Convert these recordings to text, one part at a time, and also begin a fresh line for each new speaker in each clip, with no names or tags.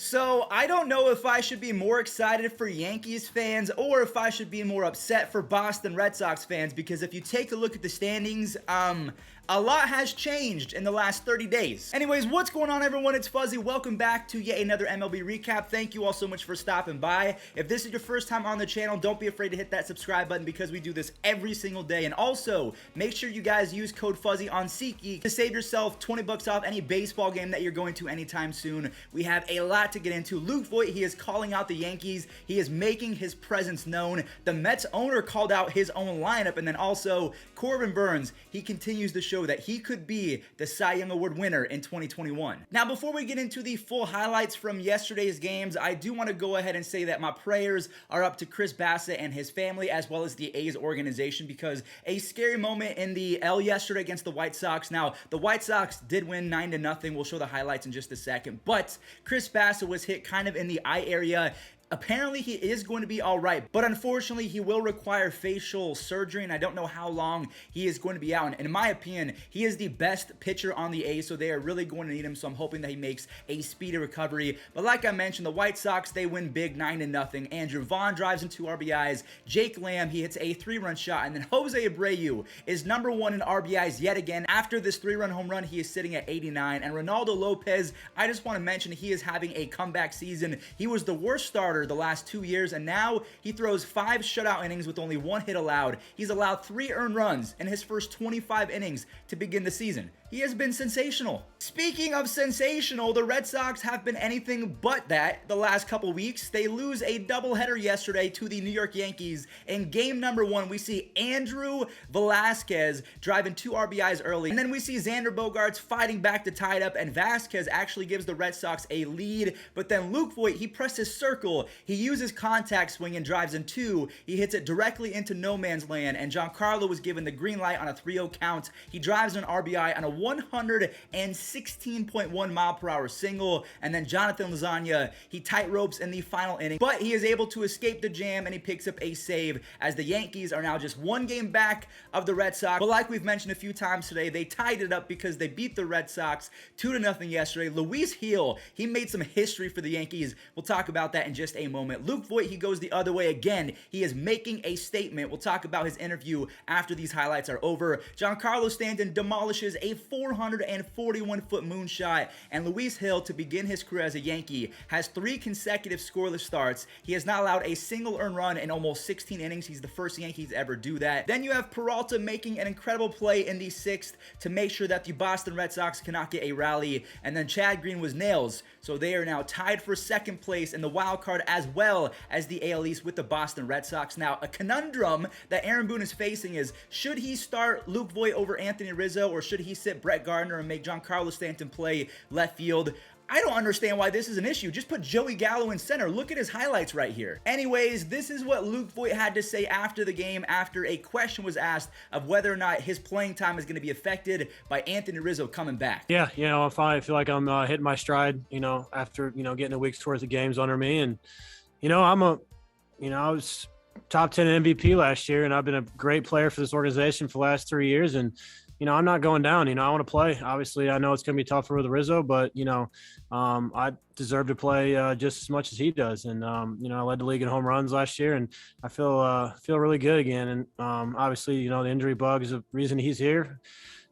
So I don't know if I should be more excited for Yankees fans or if I should be more upset for Boston Red Sox fans, because if you take a look at the standings, a lot has changed in the last 30 days. Anyways, what's going on, everyone? It's Fuzzy. Welcome back to yet another MLB recap. Thank you all so much for stopping by. If this is your first time on the channel, don't be afraid to hit that subscribe button because we do this every single day. And also, make sure you guys use code Fuzzy on SeatGeek to save yourself 20 bucks off any baseball game that you're going to anytime soon. We have a lot to get into. Luke Voit, he is calling out the Yankees. He is making his presence known. The Mets owner called out his own lineup. And then also, Corbin Burnes, he continues to show that he could be the Cy Young Award winner in 2021. Now, before we get into the full highlights from yesterday's games, I do want to go ahead and say that my prayers are up to Chris Bassitt and his family, as well as the A's organization, because a scary moment in the L yesterday against the White Sox. Now, the White Sox did win 9-0. We'll show the highlights in just a second, but Chris Bassitt was hit kind of in the eye area. Apparently, he is going to be all right, but unfortunately, he will require facial surgery, and I don't know how long he is going to be out. And in my opinion, he is the best pitcher on the A's, so they are really going to need him, so I'm hoping that he makes a speedy recovery. But like I mentioned, the White Sox, they win big 9-0. Andrew Vaughn drives in 2 RBIs. Jake Lamb, he hits a 3-run shot, and then Jose Abreu is number 1 in RBIs yet again. After this 3-run home run, he is sitting at 89. And Ronaldo Lopez, I just want to mention he is having a comeback season. He was the worst starter the last 2 years, and now he throws 5 shutout innings with only 1 hit allowed. He's allowed 3 earned runs in his first 25 innings to begin the season. He has been sensational. Speaking of sensational, the Red Sox have been anything but that the last couple weeks. They lose a doubleheader yesterday to the New York Yankees. In game number 1, we see Andrew Velazquez driving 2 RBIs early, and then we see Xander Bogaerts fighting back to tie it up, and Vasquez actually gives the Red Sox a lead, but then Luke Voit, he presses circle. He uses contact swing and drives in 2. He hits it directly into no man's land, and Giancarlo was given the green light on a 3-0 count. He drives an RBI on a 116.1 mile per hour single, and then Jonathan Lasagna, he tight ropes in the final inning, but he is able to escape the jam and he picks up a save, as the Yankees are now just 1 game back of the Red Sox. But like we've mentioned a few times today, they tied it up because they beat the Red Sox 2-0 yesterday. Luis Gil, he made some history for the Yankees. We'll talk about that in just a moment. Luke Voit, he goes the other way again. He is making a statement. We'll talk about his interview after these highlights are over. Giancarlo Stanton demolishes a 441-foot moonshot, and Luis Gil, to begin his career as a Yankee, has 3 consecutive scoreless starts. He has not allowed a single earned run in almost 16 innings. He's the first Yankees to ever do that. Then you have Peralta making an incredible play in the 6th to make sure that the Boston Red Sox cannot get a rally, and then Chad Green was nails, so they are now tied for 2nd place in the wild card as well as the AL East with the Boston Red Sox. Now, a conundrum that Aaron Boone is facing is, should he start Luke Voit over Anthony Rizzo, or should he sit Brett Gardner and make Giancarlo Stanton play left field? I don't understand why this is an issue. Just put Joey Gallo in center. Look at his highlights right here. Anyways, this is what Luke Voit had to say after the game, after a question was asked of whether or not his playing time is going to be affected by Anthony Rizzo coming back.
Yeah, I'm fine. I feel like I'm hitting my stride, after, getting a week's worth of games under me. And, I was top 10 MVP last year, and I've been a great player for this organization for the last 3 years. And, I'm not going down. I want to play. Obviously, I know it's going to be tougher with Rizzo, but, I deserve to play just as much as he does. And, I led the league in home runs last year, and I feel really good again. And obviously, the injury bug is the reason he's here,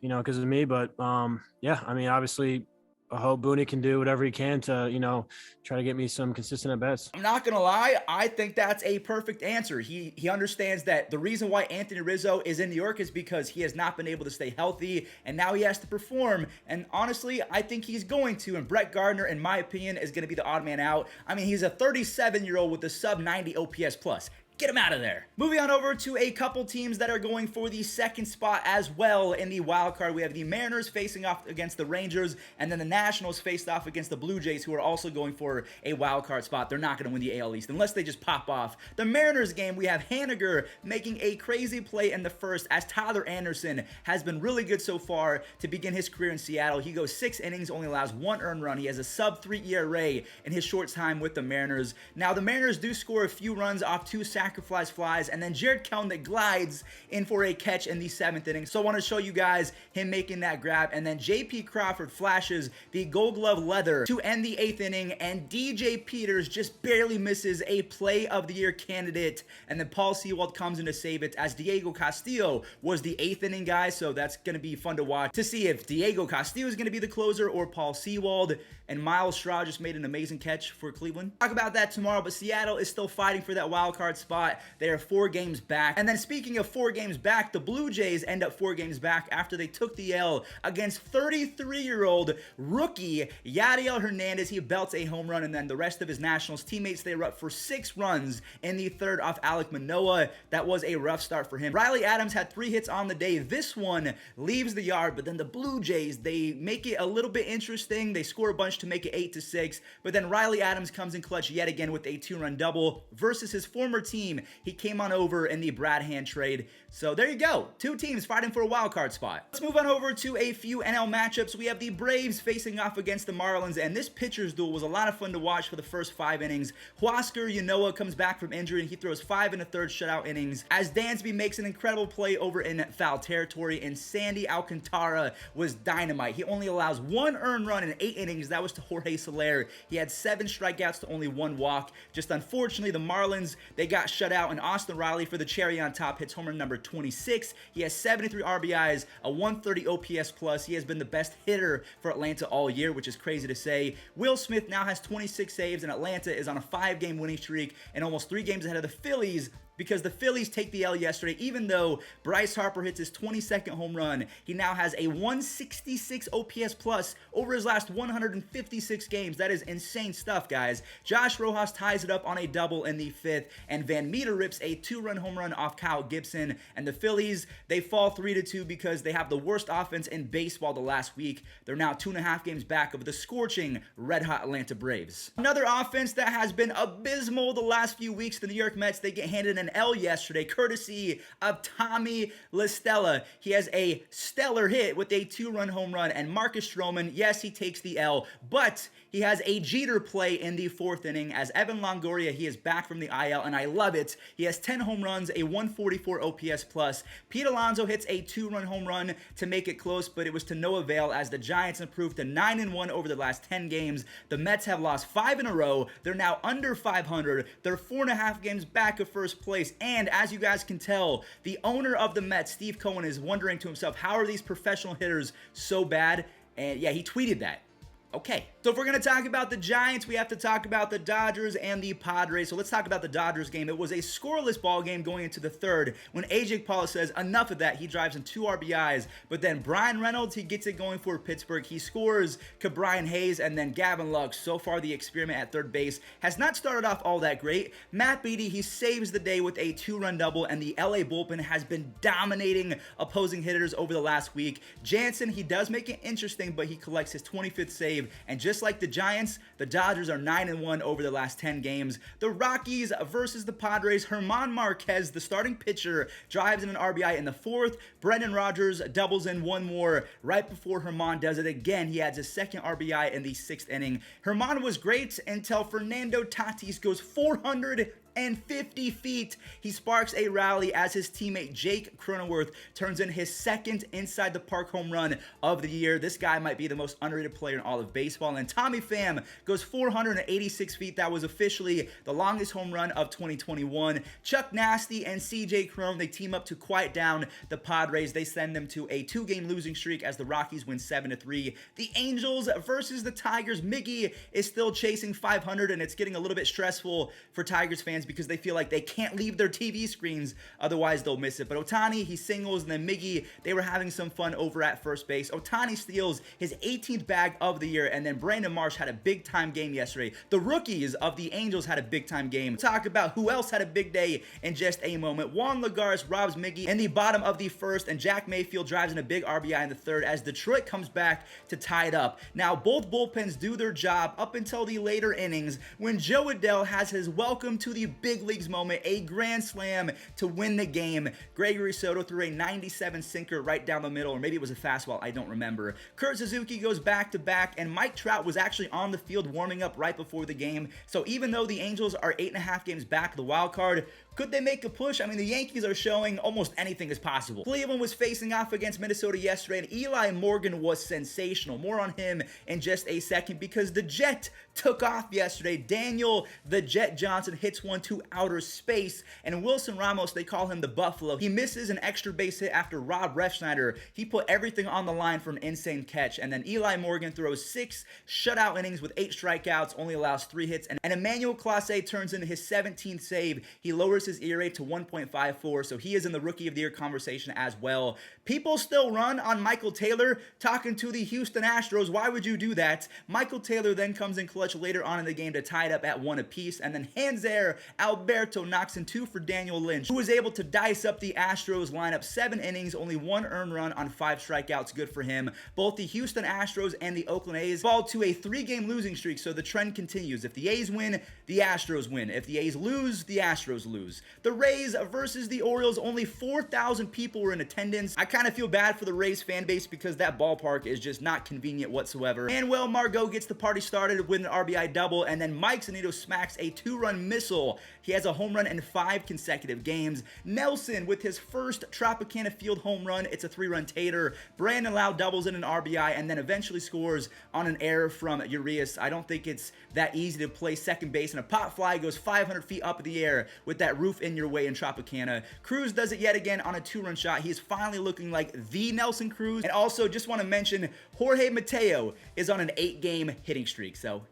because of me. But, obviously, I hope Booney can do whatever he can to, try to get me some consistent at-bats.
I'm not going to lie. I think that's a perfect answer. He understands that the reason why Anthony Rizzo is in New York is because he has not been able to stay healthy, and now he has to perform. And honestly, I think he's going to. And Brett Gardner, in my opinion, is going to be the odd man out. I mean, he's a 37-year-old with a sub-90 OPS plus. Get him out of there. Moving on over to a couple teams that are going for the 2nd spot as well in the wild card. We have the Mariners facing off against the Rangers, and then the Nationals faced off against the Blue Jays, who are also going for a wild card spot. They're not going to win the AL East unless they just pop off. The Mariners game, we have Haniger making a crazy play in the 1st, as Tyler Anderson has been really good so far to begin his career in Seattle. He goes 6 innings, only allows 1 earned run. He has a sub-3 ERA in his short time with the Mariners. Now, the Mariners do score a few runs off 2 sacrifices sacrifice flies, and then Jared Kelton that glides in for a catch in the 7th inning. So I want to show you guys him making that grab, and then JP Crawford flashes the Gold Glove leather to end the 8th inning, and DJ Peters just barely misses a Play of the Year candidate, and then Paul Sewald comes in to save it, as Diego Castillo was the 8th inning guy. So that's going to be fun to watch to see if Diego Castillo is going to be the closer or Paul Sewald. And Miles Straw just made an amazing catch for Cleveland. Talk about that tomorrow, but Seattle is still fighting for that wild card spot. They are 4 games back. And then speaking of 4 games back, the Blue Jays end up 4 games back after they took the L against 33-year-old rookie Yadiel Hernandez. He belts a home run, and then the rest of his Nationals teammates, they were up for 6 runs in the 3rd off Alek Manoah. That was a rough start for him. Riley Adams had 3 hits on the day. This one leaves the yard, but then the Blue Jays, they make it a little bit interesting. They score a bunch to make it 8-6, but then Riley Adams comes in clutch yet again with a 2-run double versus his former team. He came on over in the Brad Hand trade. So there you go. 2 teams fighting for a wild card spot. Let's move on over to a few NL matchups. We have the Braves facing off against the Marlins, and this pitcher's duel was a lot of fun to watch for the first 5 innings. Huascar Ynoa comes back from injury, and he throws 5 1/3 shutout innings, as Dansby makes an incredible play over in foul territory, and Sandy Alcantara was dynamite. He only allows 1 earned run in 8 innings. That was to Jorge Soler. He had 7 strikeouts to only 1 walk. Just unfortunately, the Marlins, they got shut out, and Austin Riley for the cherry on top hits homer number 26. He has 73 RBIs, a 130 OPS plus. He has been the best hitter for Atlanta all year, which is crazy to say. Will Smith now has 26 saves, and Atlanta is on a 5-game winning streak and almost 3 games ahead of the Phillies, because the Phillies take the L yesterday. Even though Bryce Harper hits his 22nd home run, he now has a 166 OPS plus over his last 156 games. That is insane stuff, guys. Josh Rojas ties it up on a double in the 5th, and Van Meter rips a 2-run home run off Kyle Gibson. And the Phillies, they fall 3-2 because they have the worst offense in baseball the last week. They're now 2.5 games back of the scorching red-hot Atlanta Braves. Another offense that has been abysmal the last few weeks, the New York Mets, they get handed an L yesterday, courtesy of Tommy La Stella. He has a stellar hit with a 2-run home run, and Marcus Stroman, yes, he takes the L, but he has a Jeter play in the 4th inning, as Evan Longoria, he is back from the IL, and I love it. He has 10 home runs, a 144 OPS plus. Pete Alonso hits a 2-run home run to make it close, but it was to no avail, as the Giants improved to 9-1 over the last 10 games. The Mets have lost 5 in a row. They're now under 500. They're 4.5 games back of first place. And as you guys can tell, the owner of the Mets, Steve Cohen, is wondering to himself, how are these professional hitters so bad? And yeah, he tweeted that. Okay, so if we're going to talk about the Giants, we have to talk about the Dodgers and the Padres. So let's talk about the Dodgers game. It was a scoreless ball game going into the 3rd when AJ Paula says enough of that. He drives in 2 RBIs, but then Brian Reynolds, he gets it going for Pittsburgh. He scores Ke'Bryan Hayes, and then Gavin Lux. So far, the experiment at 3rd base has not started off all that great. Matt Beattie, he saves the day with a 2-run double, and the LA bullpen has been dominating opposing hitters over the last week. Jansen, he does make it interesting, but he collects his 25th save. And just like the Giants, the Dodgers are 9-1 over the last 10 games. The Rockies versus the Padres. German Marquez, the starting pitcher, drives in an RBI in the 4th. Brendan Rodgers doubles in 1 more right before German does it again. He adds his 2nd RBI in the 6th inning. German was great until Fernando Tatis goes 450 feet. He sparks a rally as his teammate Jake Cronenworth turns in his 2nd inside the park home run of the year. This guy might be the most underrated player in all of baseball. And Tommy Pham goes 486 feet. That was officially the longest home run of 2021. Chuck Nasty and CJ Cron, they team up to quiet down the Padres. They send them to a 2-game losing streak as the Rockies win 7-3. The Angels versus the Tigers. Miggy is still chasing 500, and it's getting a little bit stressful for Tigers fans because they feel like they can't leave their TV screens, otherwise they'll miss it. But Ohtani, he singles, and then Miggy, they were having some fun over at first base. Ohtani steals his 18th bag of the year, and then Brandon Marsh had a big-time game yesterday. The rookies of the Angels had a big-time game. Talk about who else had a big day in just a moment. Juan Lagares robs Miggy in the bottom of the 1st, and Jack Mayfield drives in a big RBI in the 3rd as Detroit comes back to tie it up. Now, both bullpens do their job up until the later innings when Joe Adele has his welcome to the big leagues moment, a grand slam to win the game. Gregory Soto threw a 97 sinker right down the middle, or maybe it was a fastball, I don't remember. Kurt Suzuki goes back-to-back, and Mike Trout was actually on the field warming up right before the game. So even though the Angels are 8.5 games back of the wild card, could they make a push? I mean, the Yankees are showing almost anything is possible. Cleveland was facing off against Minnesota yesterday, and Eli Morgan was sensational. More on him in just a second, because the Jet took off yesterday. Daniel the Jet Johnson hits one to outer space, and Wilson Ramos, they call him the Buffalo. He misses an extra base hit after Rob Refsnyder. He put everything on the line for an insane catch, and then Eli Morgan throws 6 shutout innings with 8 strikeouts, only allows 3 hits, and Emmanuel Clase turns into his 17th save. He lowers his ERA to 1.54, so he is in the Rookie of the Year conversation as well. People still run on Michael Taylor talking to the Houston Astros. Why would you do that? Michael Taylor then comes in clutch later on in the game to tie it up at 1 apiece, and then Hanser Alberto knocks in 2 for Daniel Lynch, who was able to dice up the Astros lineup. 7 innings, only 1 earned run on 5 strikeouts. Good for him. Both the Houston Astros and the Oakland A's fall to a 3-game losing streak, so the trend continues. If the A's win, the Astros win. If the A's lose, the Astros lose. The Rays versus the Orioles, only 4,000 people were in attendance. I kind of feel bad for the Rays fan base because that ballpark is just not convenient whatsoever. Manuel Margot gets the party started with an RBI double, and then Mike Zunino smacks a 2-run missile. He has a home run in 5 consecutive games. Nelson with his first Tropicana Field home run. It's a 3-run tater. Brandon Lau doubles in an RBI and then eventually scores on an error from Urias. I don't think it's that easy to play second base, and a pop fly goes 500 feet up in the air with that roof in your way in Tropicana. Cruz does it yet again on a 2-run shot. He's finally looking like the Nelson Cruz. And also, just want to mention, Jorge Mateo is on an 8-game hitting streak, so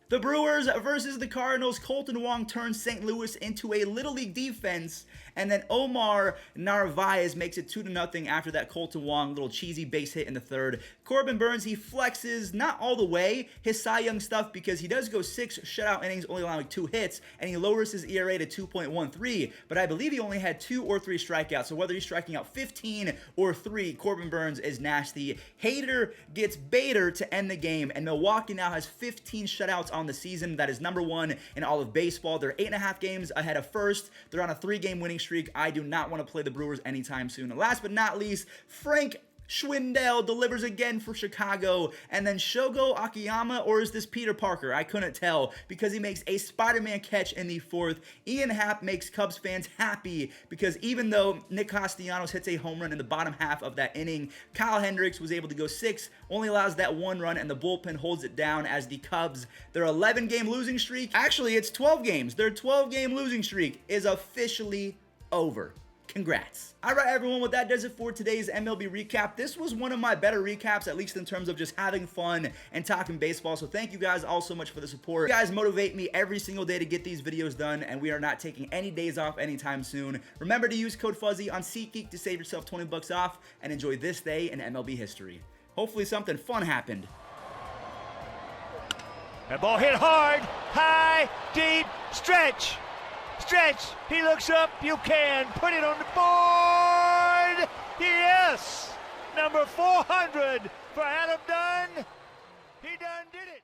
the Brewers versus the Cardinals. Colton Wong turns St. Louis into a Little League defense, and then Omar Narvaez makes it 2-0 after that Colton Wong little cheesy base hit in the 3rd. Corbin Burns, he flexes, not all the way, his Cy Young stuff, because he does go 6 shutout innings, only allowing 2 hits, and he lowers his ERA to 2.13, but I believe he only had 2 or 3 strikeouts, so whether he's striking out 15 or 3, Corbin Burns is nasty. Hader gets Bader to end the game, and Milwaukee now has 15 shutouts on the season. That is number 1 in all of baseball. They're 8.5 games ahead of first. They're on a 3-game winning streak. I do not want to play the Brewers anytime soon. And last but not least, Frank Schwindel delivers again for Chicago, and then Shogo Akiyama, or is this Peter Parker? I couldn't tell, because he makes a Spider-Man catch in the 4th. Ian Happ makes Cubs fans happy, because even though Nick Castellanos hits a home run in the bottom half of that inning, Kyle Hendricks was able to go 6, only allows that 1 run, and the bullpen holds it down as the Cubs, their 11-game losing streak, actually it's 12 games, their 12-game losing streak is officially over. Congrats. All right, everyone, well, that does it for today's MLB recap. This was one of my better recaps, at least in terms of just having fun and talking baseball. So thank you guys all so much for the support. You guys motivate me every single day to get these videos done, and we are not taking any days off anytime soon. Remember to use code Fuzzy on SeatGeek to save yourself 20 bucks off and enjoy this day in MLB history. Hopefully something fun happened.
That ball hit hard, high, deep, stretch. Stretch, he looks up, you can put it on the board. Yes, number 400 for Adam Dunn. He done did it.